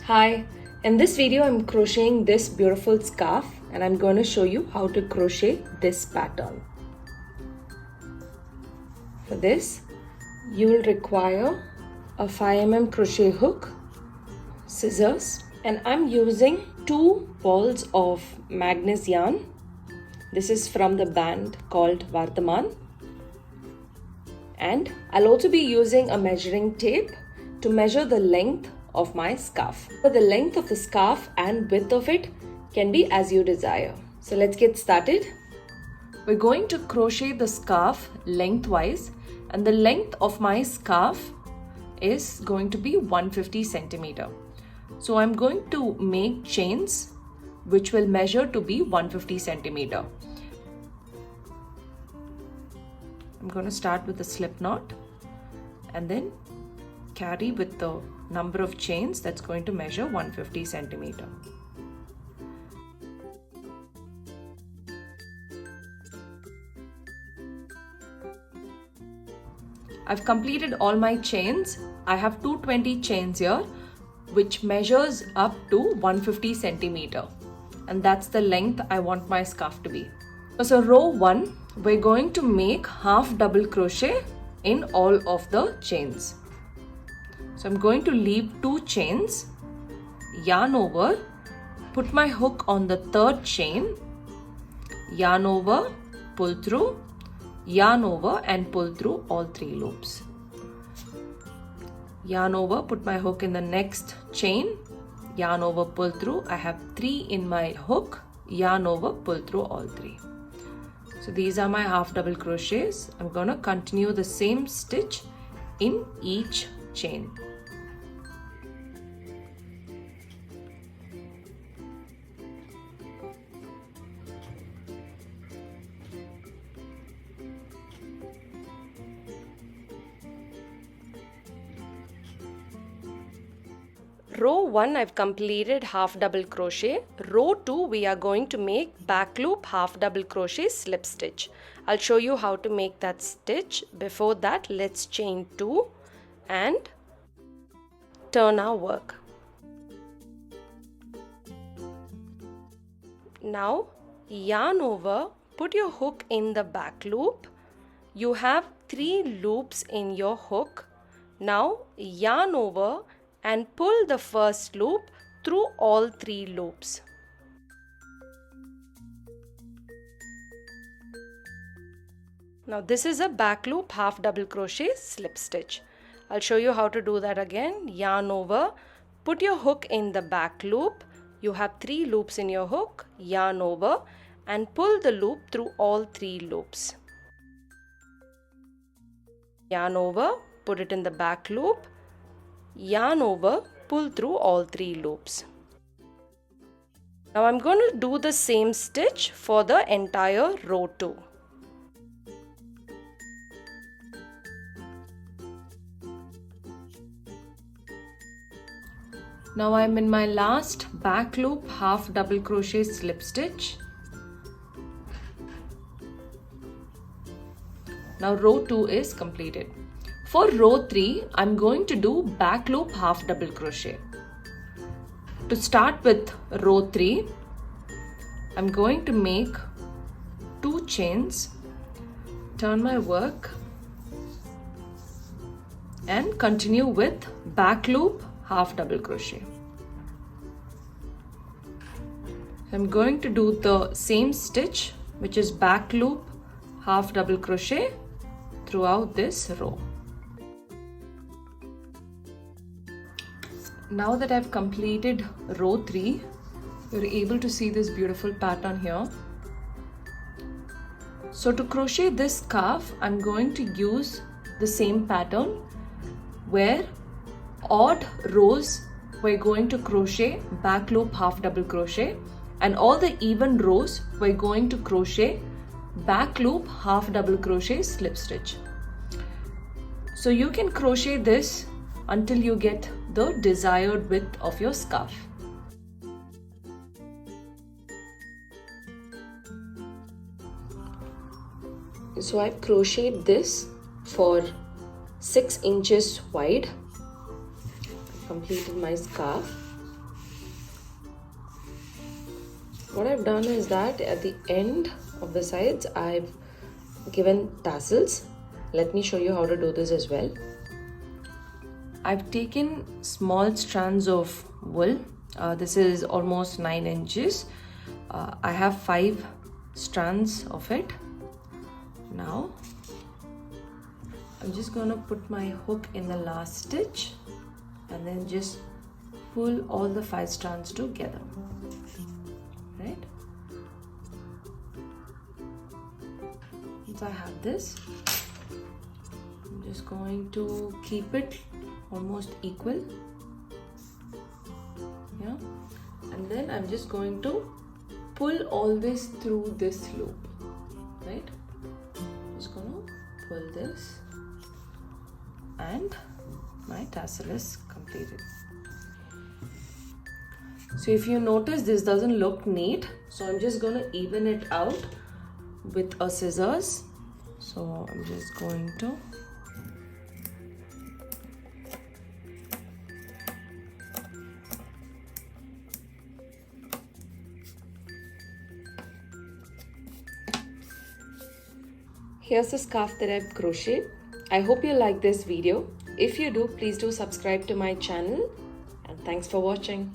Hi, in this video I'm crocheting this beautiful scarf and I'm going to show you how to crochet this pattern. For this, you will require a 5mm crochet hook, scissors, and I'm using 2 balls of Magnus yarn. This is from the brand called Vardhaman. And I'll also be using a measuring tape to measure the length of my scarf. The length of the scarf and width of it can be as you desire. So let's get started. We're going to crochet the scarf lengthwise, and the length of my scarf is going to be 150 centimeter. So I'm going to make chains which will measure to be 150 centimeter. I'm going to start with a slip knot and then carry with the number of chains that's going to measure 150 centimeter. I've completed all my chains. I have 220 chains here, which measures up to 150 centimeter, and that's the length I want my scarf to be. So row 1, we're going to make half double crochet in all of the chains. So I'm going to leave 2 chains, yarn over, put my hook on the 3rd chain, yarn over, pull through, yarn over and pull through all 3 loops. Yarn over, put my hook in the next chain, yarn over, pull through. I have 3 in my hook, yarn over, pull through all 3. So these are my half double crochets. I'm going to continue the same stitch in each chain. Row 1 I've completed half double crochet. Row 2 we are going to make back loop half double crochet slip stitch. I'll show you how to make that stitch. Before that, let's chain 2 and turn our work. Now yarn over, put your hook in the back loop. You have 3 loops in your hook. Now yarn over and pull the first loop through all 3 loops. Now this is a back loop half double crochet slip stitch. I'll show you how to do that again. Yarn over, put your hook in the back loop. You have 3 loops in your hook, yarn over and pull the loop through all 3 loops. Yarn over, put it in the back loop, yarn over, pull through all 3 loops. Now I'm going to do the same stitch for the entire row 2. Now I'm in my last back loop half double crochet slip stitch. Now row 2 is completed. For row 3, I'm going to do back loop half double crochet. To start with row 3, I'm going to make 2 chains, turn my work and continue with back loop half double crochet. I'm going to do the same stitch, which is back loop half double crochet throughout this row. Now that I've completed row 3, you're able to see this beautiful pattern here. So to crochet this scarf, I'm going to use the same pattern where odd rows we're going to crochet back loop half double crochet, and all the even rows we're going to crochet back loop half double crochet slip stitch. So you can crochet this until you get the desired width of your scarf. So I've crocheted this for 6 inches wide. Completed my scarf. what I've done is that at the end of the sides I've given tassels. Let me show you how to do this as well. I've taken small strands of wool. This is almost 9 inches. I have 5 strands of it. Now I'm just going to put my hook in the last stitch and then just pull all the 5 strands together. Right? Once I have this, I'm just going to keep it almost equal. Yeah, and then I'm just going to pull all this through this loop. Right? Just gonna pull this, and my tassel is completed. So if you notice, this doesn't look neat, so I'm just gonna even it out with a scissors. So I'm just going to here's the scarf that I've crocheted. I hope you like this video. If you do, please do subscribe to my channel, and thanks for watching.